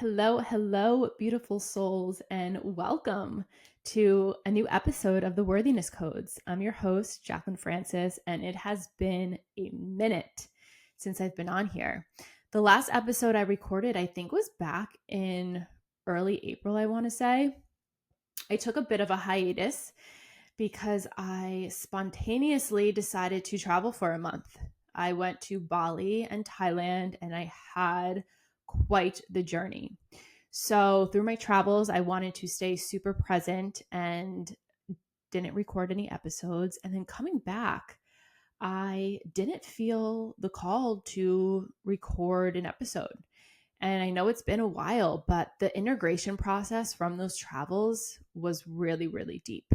Hello, hello, beautiful souls, and welcome to a new episode of the Worthiness Codes. I'm your host, Jaclyn Francis, and it has been a minute since I've been on here. The last episode I recorded, I think, was back in early April, I want to say. I took a bit of a hiatus because I spontaneously decided to travel for a month. I went to Bali and Thailand, and I had quite the journey. So through my travels, I wanted to stay super present and didn't record any episodes. And then coming back, I didn't feel the call to record an episode. And I know it's been a while, but the integration process from those travels was really, really deep.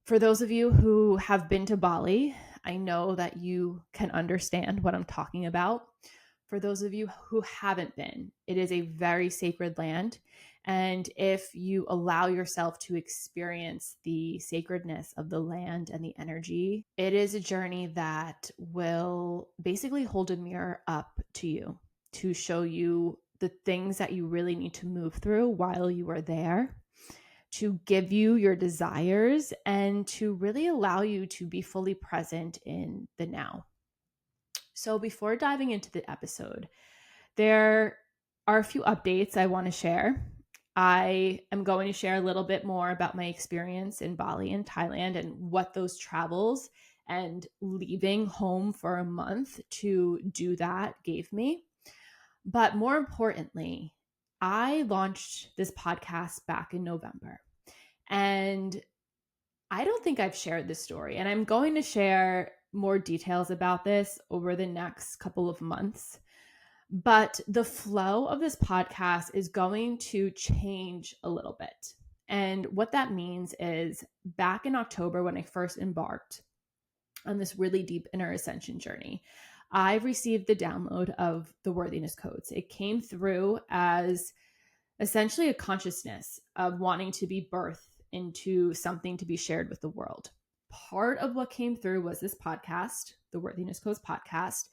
For those of you who have been to Bali, I know that you can understand what I'm talking about. For those of you who haven't been, it is a very sacred land. And if you allow yourself to experience the sacredness of the land and the energy, it is a journey that will basically hold a mirror up to you to show you the things that you really need to move through while you are there, to give you your desires, and to really allow you to be fully present in the now. So before diving into the episode, there are a few updates I want to share. I am going to share a little bit more about my experience in Bali and Thailand and what those travels and leaving home for a month to do that gave me. But more importantly, I launched this podcast back in November. And I don't think I've shared this story. And I'm going to share more details about this over the next couple of months. But the flow of this podcast is going to change a little bit. And what that means is back in October, when I first embarked on this really deep inner ascension journey, I received the download of the Worthiness Codes. It came through as essentially a consciousness of wanting to be birthed into something to be shared with the world. Part of what came through was this podcast, the Worthiness Codes podcast.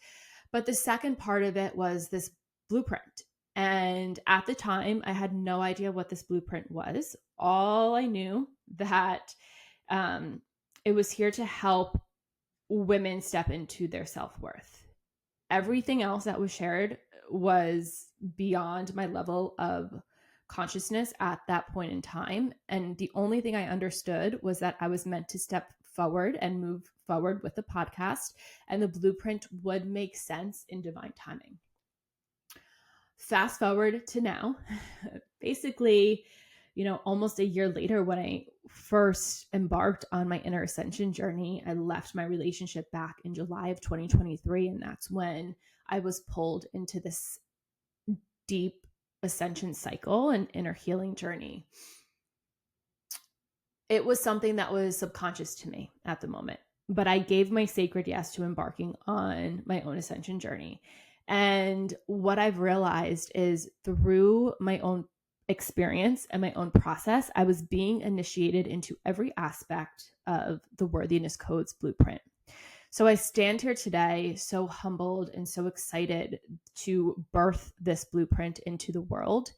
But the second part of it was this blueprint. And at the time, I had no idea what this blueprint was. All I knew that it was here to help women step into their self-worth. Everything else that was shared was beyond my level of consciousness at that point in time. And the only thing I understood was that I was meant to step forward and move forward with the podcast, and the blueprint would make sense in divine timing. Fast forward to now, basically, almost a year later, when I first embarked on my inner ascension journey, I left my relationship back in July of 2023. And that's when I was pulled into this deep ascension cycle and inner healing journey. It was something that was subconscious to me at the moment, but I gave my sacred yes to embarking on my own ascension journey. And what I've realized is through my own experience and my own process, I was being initiated into every aspect of the Worthiness Codes blueprint. So I stand here today so humbled and so excited to birth this blueprint into the world.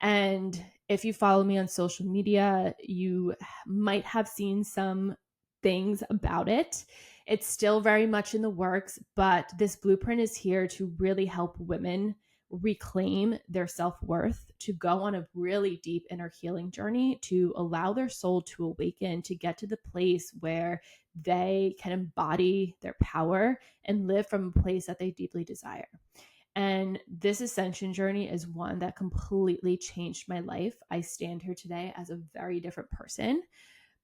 And if you follow me on social media, you might have seen some things about it. It's still very much in the works, but this blueprint is here to really help women reclaim their self-worth, to go on a really deep inner healing journey, to allow their soul to awaken, to get to the place where they can embody their power and live from a place that they deeply desire. And this ascension journey is one that completely changed my life. I stand here today as a very different person.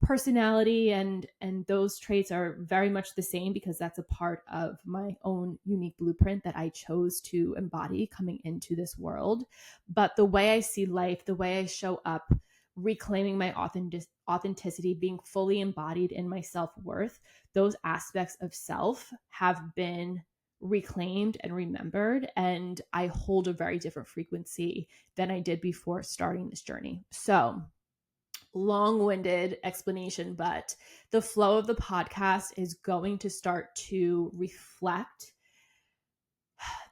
Personality and those traits are very much the same because that's a part of my own unique blueprint that I chose to embody coming into this world. But the way I see life, the way I show up, reclaiming my authenticity, being fully embodied in my self-worth, those aspects of self have been reclaimed and remembered, and I hold a very different frequency than I did before starting this journey. So long-winded explanation, but the flow of the podcast is going to start to reflect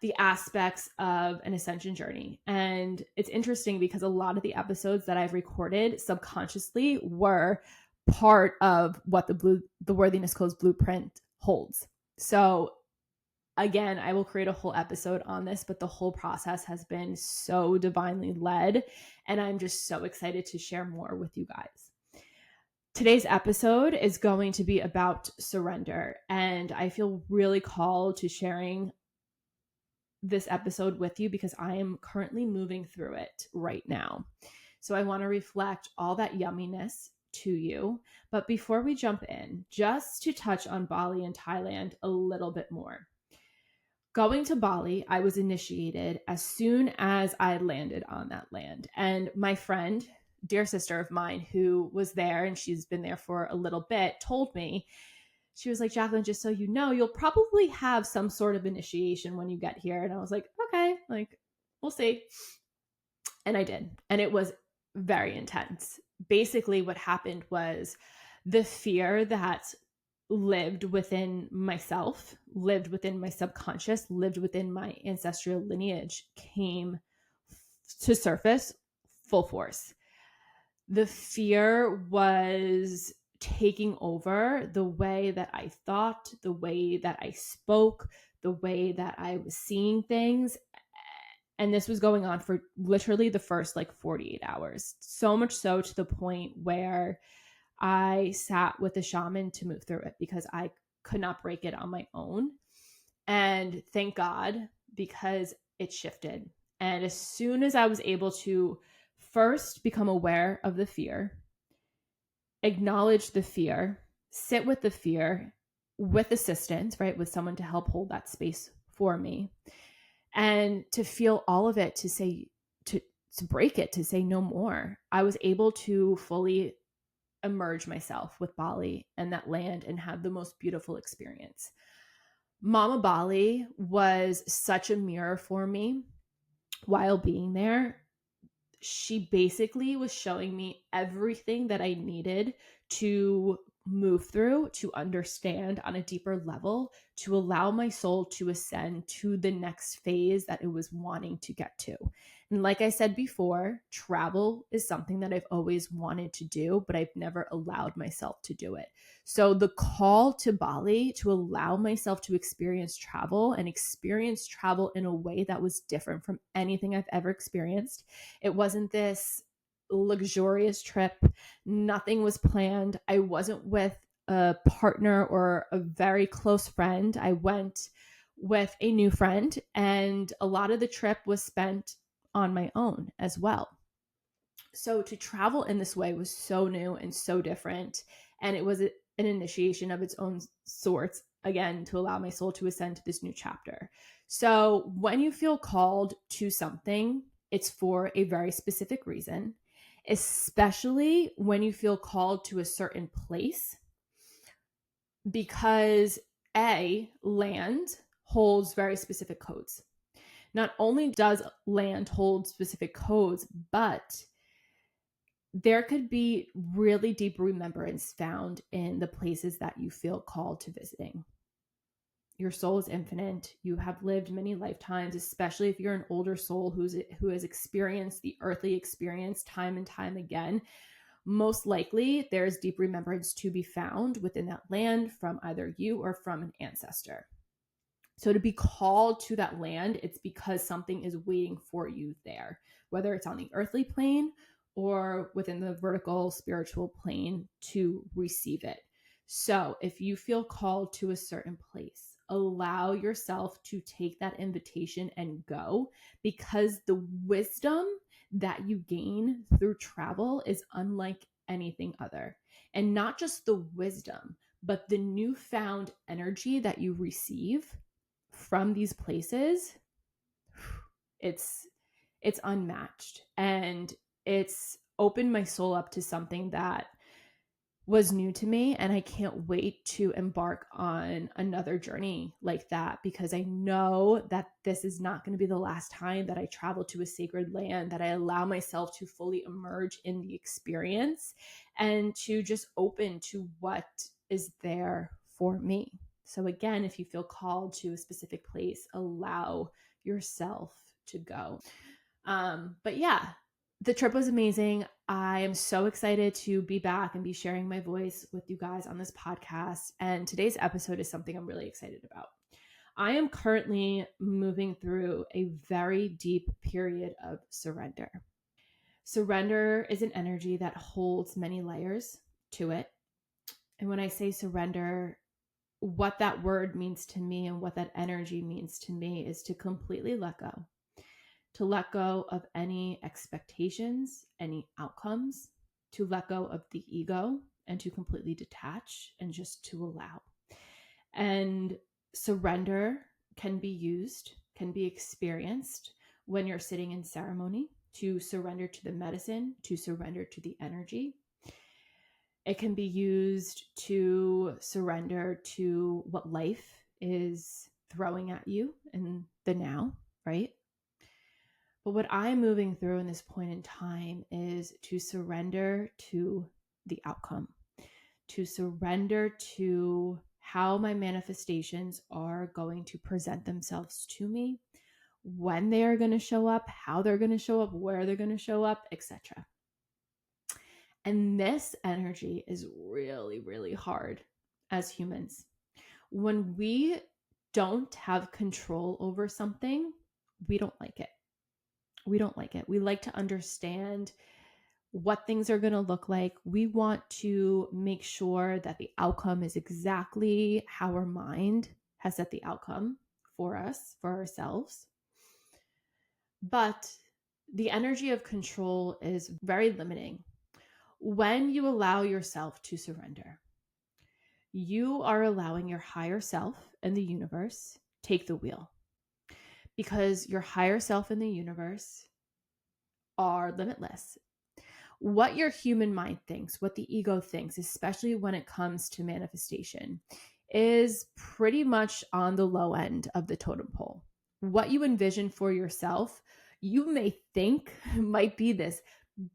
the aspects of an ascension journey. And it's interesting because a lot of the episodes that I've recorded subconsciously were part of what the Worthiness Code's blueprint holds. So again, I will create a whole episode on this, but the whole process has been so divinely led, and I'm just so excited to share more with you guys. Today's episode is going to be about surrender, and I feel really called to sharing this episode with you because I am currently moving through it right now. So I want to reflect all that yumminess to you. But before we jump in, just to touch on Bali and Thailand a little bit more. Going to Bali, I was initiated as soon as I landed on that land. And my friend, dear sister of mine who was there, and she's been there for a little bit, told me, she was like, Jaclyn, just so you know, you'll probably have some sort of initiation when you get here. And I was like, okay, like, we'll see. And I did. And it was very intense. Basically, what happened was the fear that lived within myself, lived within my subconscious, lived within my ancestral lineage came to surface full force. The fear was taking over the way that I thought, the way that I spoke, the way that I was seeing things. And this was going on for literally the first 48 hours. So much so to the point where I sat with a shaman to move through it because I could not break it on my own. And thank God, because it shifted. And as soon as I was able to first become aware of the fear, acknowledge the fear, sit with the fear with assistance, right? With someone to help hold that space for me. And to feel all of it, to say, to break it, to say no more. I was able to fully immerse myself with Bali and that land and have the most beautiful experience. Mama Bali was such a mirror for me while being there. She basically was showing me everything that I needed to move through, to understand on a deeper level, to allow my soul to ascend to the next phase that it was wanting to get to. And like I said before, travel is something that I've always wanted to do, but I've never allowed myself to do it. So the call to Bali to allow myself to experience travel and experience travel in a way that was different from anything I've ever experienced. It wasn't this luxurious trip. Nothing was planned. I wasn't with a partner or a very close friend. I went with a new friend, and a lot of the trip was spent on my own as well. So to travel in this way was so new and so different. And it was an initiation of its own sorts, again, to allow my soul to ascend to this new chapter. So when you feel called to something, it's for a very specific reason, especially when you feel called to a certain place, because land holds very specific codes. Not only does land hold specific codes, but there could be really deep remembrance found in the places that you feel called to visiting. Your soul is infinite. You have lived many lifetimes, especially if you're an older soul who has experienced the earthly experience time and time again. Most likely, there's deep remembrance to be found within that land from either you or from an ancestor. So to be called to that land, it's because something is waiting for you there, whether it's on the earthly plane or within the vertical spiritual plane to receive it. So if you feel called to a certain place, allow yourself to take that invitation and go, because the wisdom that you gain through travel is unlike anything other. And not just the wisdom, but the newfound energy that you receive from these places, it's unmatched. And it's opened my soul up to something that was new to me, and I can't wait to embark on another journey like that, because I know that this is not going to be the last time that I travel to a sacred land, that I allow myself to fully emerge in the experience and to just open to what is there for me. So again, if you feel called to a specific place, allow yourself to go. But yeah, the trip was amazing. I am so excited to be back and be sharing my voice with you guys on this podcast. And today's episode is something I'm really excited about. I am currently moving through a very deep period of surrender. Surrender is an energy that holds many layers to it. And when I say surrender, what that word means to me and what that energy means to me is to completely let go. To let go of any expectations, any outcomes, to let go of the ego, and to completely detach and just to allow. And surrender can be used, can be experienced when you're sitting in ceremony, to surrender to the medicine, to surrender to the energy. It can be used to surrender to what life is throwing at you in the now, right? But what I'm moving through in this point in time is to surrender to the outcome, to surrender to how my manifestations are going to present themselves to me, when they are going to show up, how they're going to show up, where they're going to show up, etc. And this energy is really, really hard as humans. When we don't have control over something, we don't like it. We don't like it. We like to understand what things are going to look like. We want to make sure that the outcome is exactly how our mind has set the outcome for us, for ourselves. But the energy of control is very limiting. When you allow yourself to surrender, you are allowing your higher self and the universe take the wheel. Because your higher self and the universe are limitless. What your human mind thinks, what the ego thinks, especially when it comes to manifestation, is pretty much on the low end of the totem pole. What you envision for yourself, you may think might be this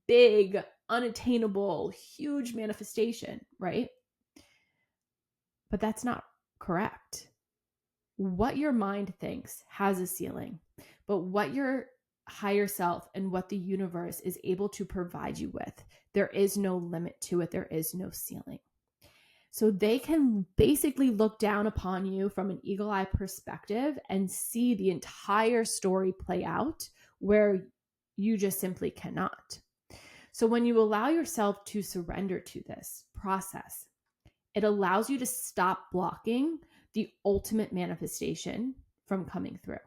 big, unattainable, huge manifestation, right? But that's not correct. What your mind thinks has a ceiling, but what your higher self and what the universe is able to provide you with, there is no limit to it. There is no ceiling. So they can basically look down upon you from an eagle eye perspective and see the entire story play out where you just simply cannot. So when you allow yourself to surrender to this process, it allows you to stop blocking the ultimate manifestation from coming through.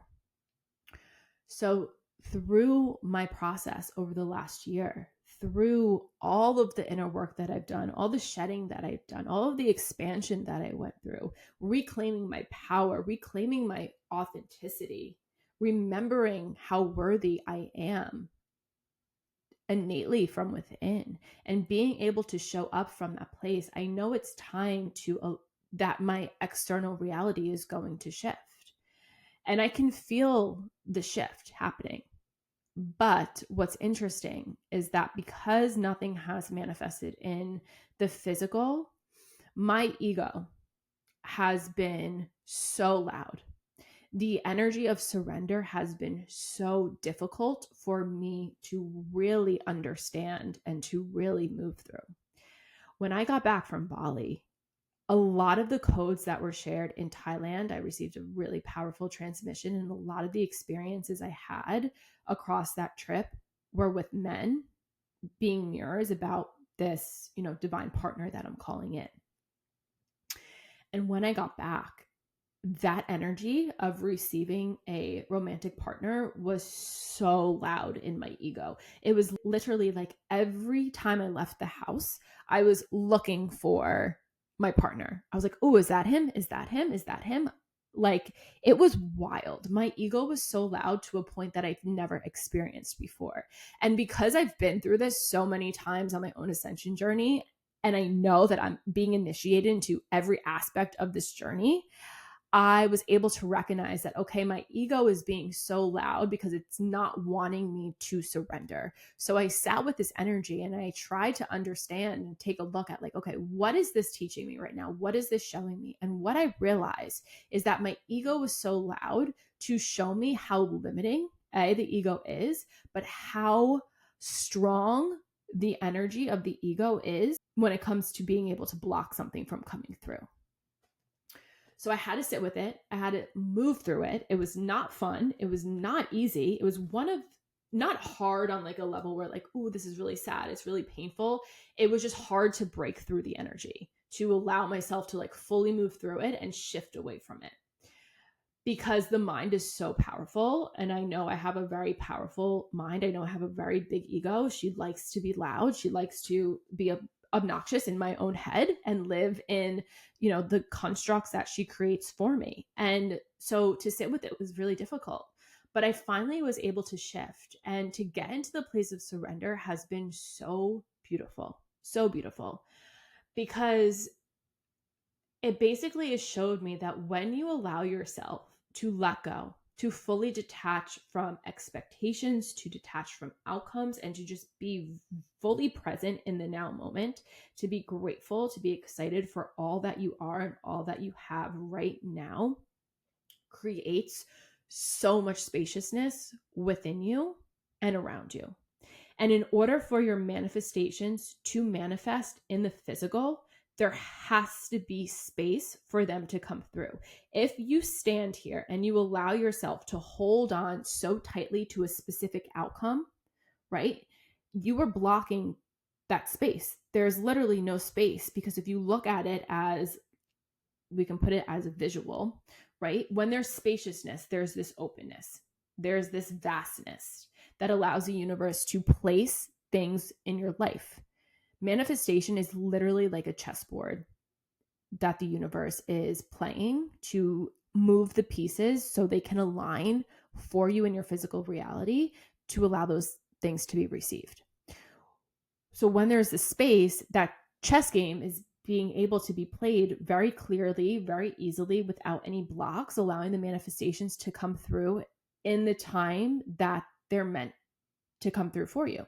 So through my process over the last year, through all of the inner work that I've done, all the shedding that I've done, all of the expansion that I went through, reclaiming my power, reclaiming my authenticity, remembering how worthy I am innately from within, and being able to show up from that place, I know it's time to that my external reality is going to shift. And I can feel the shift happening. But what's interesting is that because nothing has manifested in the physical, my ego has been so loud. The energy of surrender has been so difficult for me to really understand and to really move through. When I got back from Bali, a lot of the codes that were shared in Thailand, I received a really powerful transmission, and a lot of the experiences I had across that trip were with men being mirrors about this, divine partner that I'm calling in. And when I got back, that energy of receiving a romantic partner was so loud in my ego. It was literally like every time I left the house, I was looking for my partner. I was like, oh, is that him? Is that him? Is that him? Like, it was wild. My ego was so loud to a point that I've never experienced before. And because I've been through this so many times on my own ascension journey, and I know that I'm being initiated into every aspect of this journey, I was able to recognize that, okay, my ego is being so loud because it's not wanting me to surrender. So I sat with this energy and I tried to understand and take a look at, like, okay, what is this teaching me right now? What is this showing me? And what I realized is that my ego was so loud to show me how limiting the ego is, but how strong the energy of the ego is when it comes to being able to block something from coming through. So I had to sit with it. I had to move through it. It was not fun. It was not easy. It was not hard on like a level where, like, ooh, this is really sad. It's really painful. It was just hard to break through the energy, to allow myself to like fully move through it and shift away from it. Because the mind is so powerful. And I know I have a very powerful mind. I know I have a very big ego. She likes to be loud. She likes to be obnoxious in my own head and live in, the constructs that she creates for me. And so to sit with it was really difficult. But I finally was able to shift, and to get into the place of surrender has been so beautiful, because it basically has showed me that when you allow yourself to let go, to fully detach from expectations, to detach from outcomes, and to just be fully present in the now moment, to be grateful, to be excited for all that you are and all that you have right now, creates so much spaciousness within you and around you. And in order for your manifestations to manifest in the physical, there has to be space for them to come through. If you stand here and you allow yourself to hold on so tightly to a specific outcome, right? You are blocking that space. There's literally no space, because if you look at it as, we can put it as a visual, right? When there's spaciousness, there's this openness, there's this vastness that allows the universe to place things in your life. Manifestation is literally like a chessboard that the universe is playing to move the pieces so they can align for you in your physical reality to allow those things to be received. So when there's a space, that chess game is being able to be played very clearly, very easily, without any blocks, allowing the manifestations to come through in the time that they're meant to come through for you.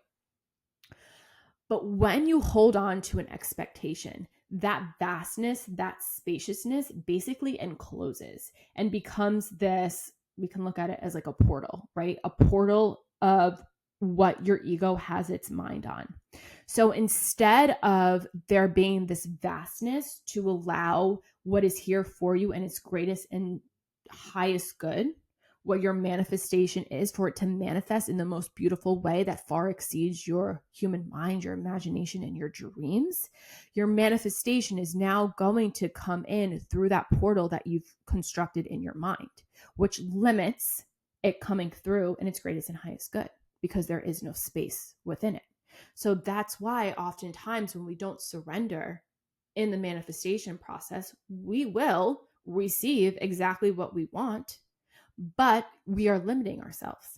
But when you hold on to an expectation, that vastness, that spaciousness basically encloses and becomes this, we can look at it as like a portal, right? A portal of what your ego has its mind on. So instead of there being this vastness to allow what is here for you and its greatest and highest good, what your manifestation is, for it to manifest in the most beautiful way that far exceeds your human mind, your imagination, and your dreams, your manifestation is now going to come in through that portal that you've constructed in your mind, which limits it coming through in its greatest and highest good, because there is no space within it. So that's why oftentimes when we don't surrender in the manifestation process, we will receive exactly what we want, but we are limiting ourselves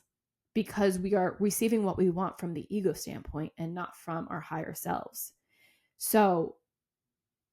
because we are receiving what we want from the ego standpoint and not from our higher selves. So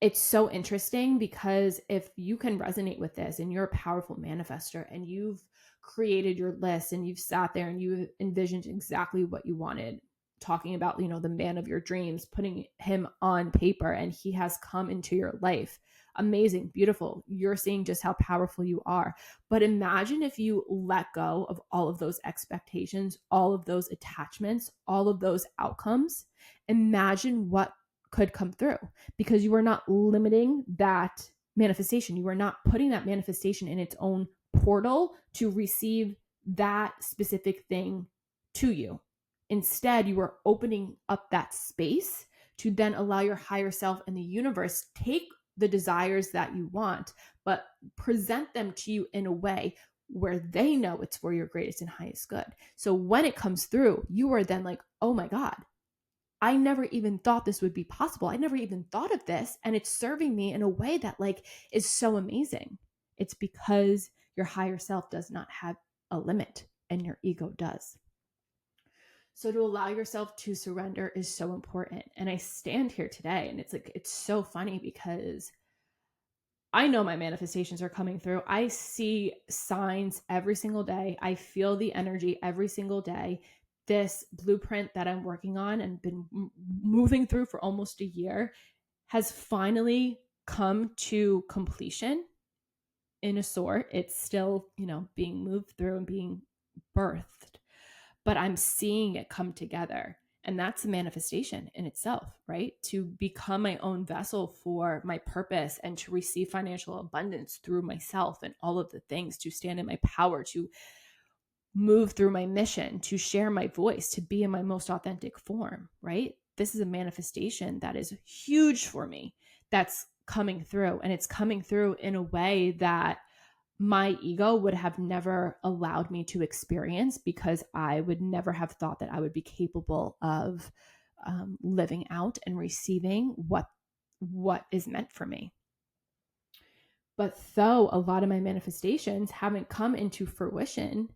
it's so interesting, because if you can resonate with this and you're a powerful manifester and you've created your list and you've sat there and you envisioned exactly what you wanted, talking about, the man of your dreams, putting him on paper, and he has come into your life. Amazing, beautiful. You're seeing just how powerful you are. But imagine if you let go of all of those expectations, all of those attachments, all of those outcomes. Imagine what could come through, because you are not limiting that manifestation. You are not putting that manifestation in its own portal to receive that specific thing to you. Instead, you are opening up that space to then allow your higher self and the universe take the desires that you want, but present them to you in a way where they know it's for your greatest and highest good. So when it comes through, you are then like, oh my God, I never even thought this would be possible. I never even thought of this. And it's serving me in a way that is so amazing. It's because your higher self does not have a limit and your ego does. So to allow yourself to surrender is so important. And I stand here today and it's so funny, because I know my manifestations are coming through. I see signs every single day. I feel the energy every single day. This blueprint that I'm working on and been moving through for almost a year has finally come to completion in a sort. It's still, being moved through and being birthed, but I'm seeing it come together. And that's a manifestation in itself, right? To become my own vessel for my purpose and to receive financial abundance through myself and all of the things, to stand in my power, to move through my mission, to share my voice, to be in my most authentic form, right? This is a manifestation that is huge for me that's coming through. And it's coming through in a way that my ego would have never allowed me to experience, because I would never have thought that I would be capable of living out and receiving what is meant for me. But though a lot of my manifestations haven't come into fruition,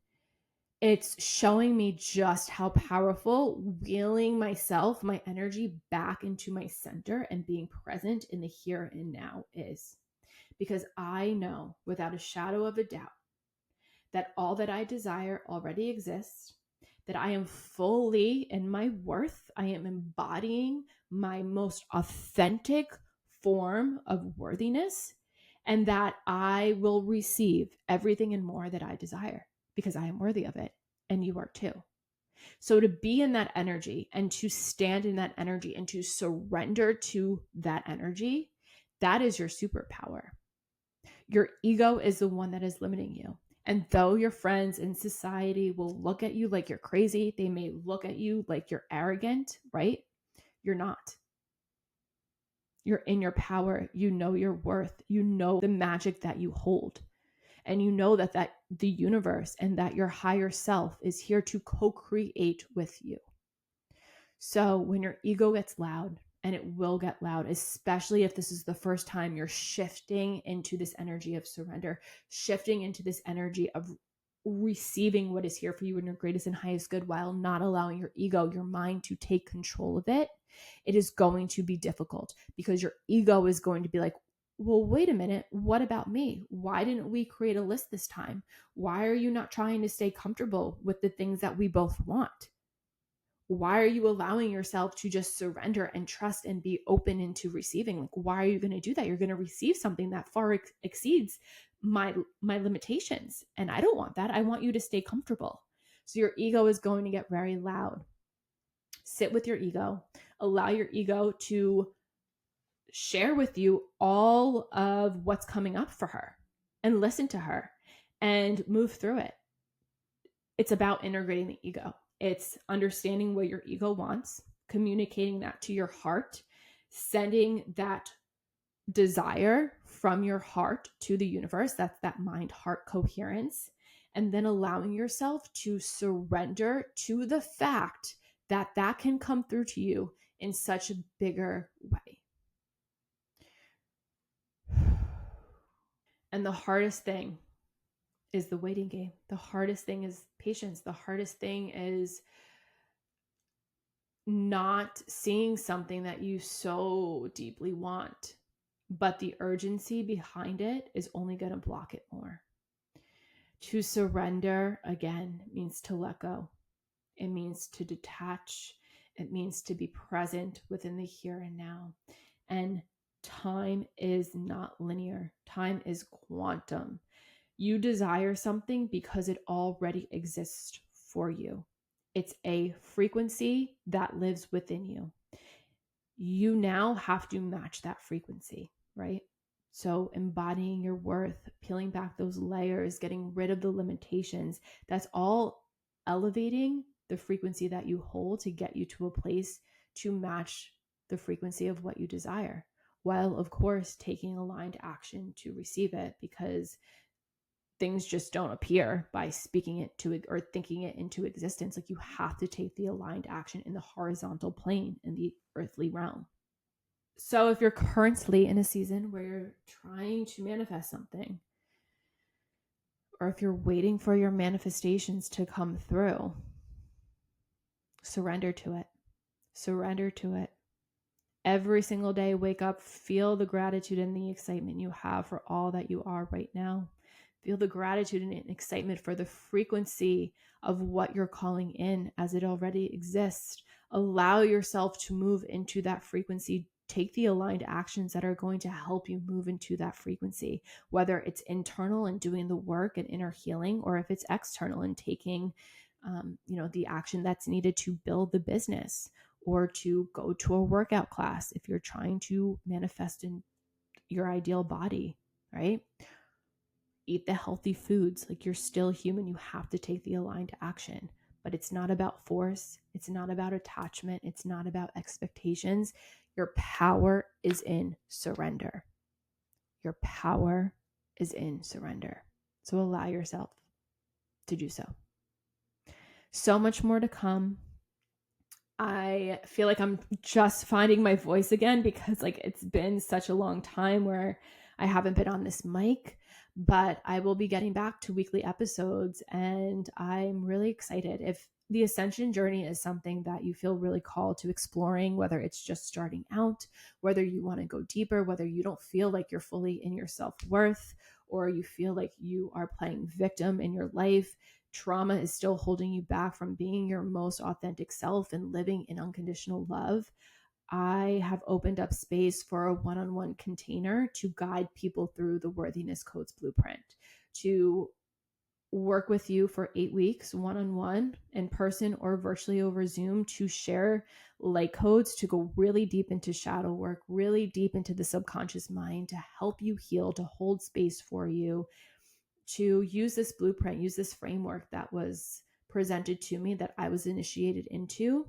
it's showing me just how powerful wheeling myself, my energy back into my center and being present in the here and now is. Because I know without a shadow of a doubt that all that I desire already exists, that I am fully in my worth. I am embodying my most authentic form of worthiness, and that I will receive everything and more that I desire because I am worthy of it, and you are too. So to be in that energy and to stand in that energy and to surrender to that energy, that is your superpower. Your ego is the one that is limiting you. And though your friends in society will look at you like you're crazy, they may look at you like you're arrogant, right? You're not. You're in your power. You know your worth. You know the magic that you hold. And you know that the universe and that your higher self is here to co-create with you. So when your ego gets loud, and it will get loud, especially if this is the first time you're shifting into this energy of surrender, shifting into this energy of receiving what is here for you in your greatest and highest good, while not allowing your ego, your mind, to take control of it. It is going to be difficult, because your ego is going to be like, well, wait a minute, what about me? Why didn't we create a list this time? Why are you not trying to stay comfortable with the things that we both want? Why are you allowing yourself to just surrender and trust and be open into receiving? Like, why are you going to do that? You're going to receive something that far exceeds my limitations. And I don't want that. I want you to stay comfortable. So your ego is going to get very loud. Sit with your ego. Allow your ego to share with you all of what's coming up for her, and listen to her and move through it. It's about integrating the ego. It's understanding what your ego wants, communicating that to your heart, sending that desire from your heart to the universe. That's that mind-heart coherence. And then allowing yourself to surrender to the fact that that can come through to you in such a bigger way. And the hardest thing is the waiting game. The hardest thing is patience. The hardest thing is not seeing something that you so deeply want, but the urgency behind it is only going to block it more. To surrender, again, means to let go. It means to detach. It means to be present within the here and now. And time is not linear. Time is quantum. You desire something because it already exists for you. It's a frequency that lives within you. You now have to match that frequency, right? So embodying your worth, peeling back those layers, getting rid of the limitations, that's all elevating the frequency that you hold to get you to a place to match the frequency of what you desire, while of course taking aligned action to receive it, because things just don't appear by speaking it to or thinking it into existence. Like, you have to take the aligned action in the horizontal plane, in the earthly realm. So if you're currently in a season where you're trying to manifest something, or if you're waiting for your manifestations to come through, surrender to it. Surrender to it. Every single day, wake up, feel the gratitude and the excitement you have for all that you are right now. Feel the gratitude and excitement for the frequency of what you're calling in as it already exists. Allow yourself to move into that frequency. Take the aligned actions that are going to help you move into that frequency, whether it's internal and doing the work and inner healing, or if it's external and taking, the action that's needed to build the business, or to go to a workout class if you're trying to manifest in your ideal body, right? Eat the healthy foods. Like, you're still human. You have to take the aligned action. But it's not about force. It's not about attachment. It's not about expectations. Your power is in surrender. Your power is in surrender. So allow yourself to do so. So much more to come. I feel like I'm just finding my voice again because it's been such a long time where I haven't been on this mic, but I will be getting back to weekly episodes and I'm really excited. If the ascension journey is something that you feel really called to exploring, whether it's just starting out, whether you want to go deeper, whether you don't feel like you're fully in your self-worth, or you feel like you are playing victim in your life, trauma is still holding you back from being your most authentic self and living in unconditional love, I have opened up space for a one-on-one container to guide people through the Worthiness Codes Blueprint, to work with you for 8 weeks, one-on-one, in person or virtually over Zoom, to share light codes, to go really deep into shadow work, really deep into the subconscious mind, to help you heal, to hold space for you, to use this blueprint, use this framework that was presented to me, that I was initiated into,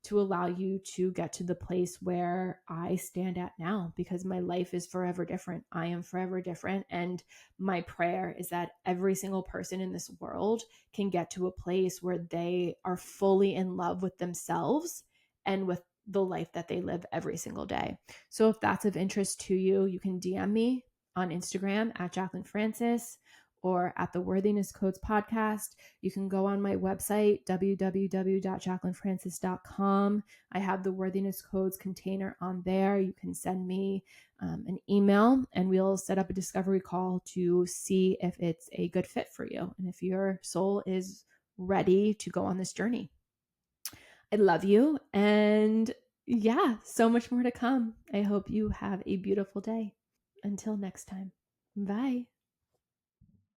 to allow you to get to the place where I stand at now, because my life is forever different. I am forever different. And my prayer is that every single person in this world can get to a place where they are fully in love with themselves and with the life that they live every single day. So if that's of interest to you, you can DM me on Instagram at Jaclyn Francis, or at the Worthiness Codes podcast. You can go on my website, www.jaclynfrancis.com. I have the Worthiness Codes container on there. You can send me an email and we'll set up a discovery call to see if it's a good fit for you and if your soul is ready to go on this journey. I love you. And yeah, so much more to come. I hope you have a beautiful day. Until next time. Bye.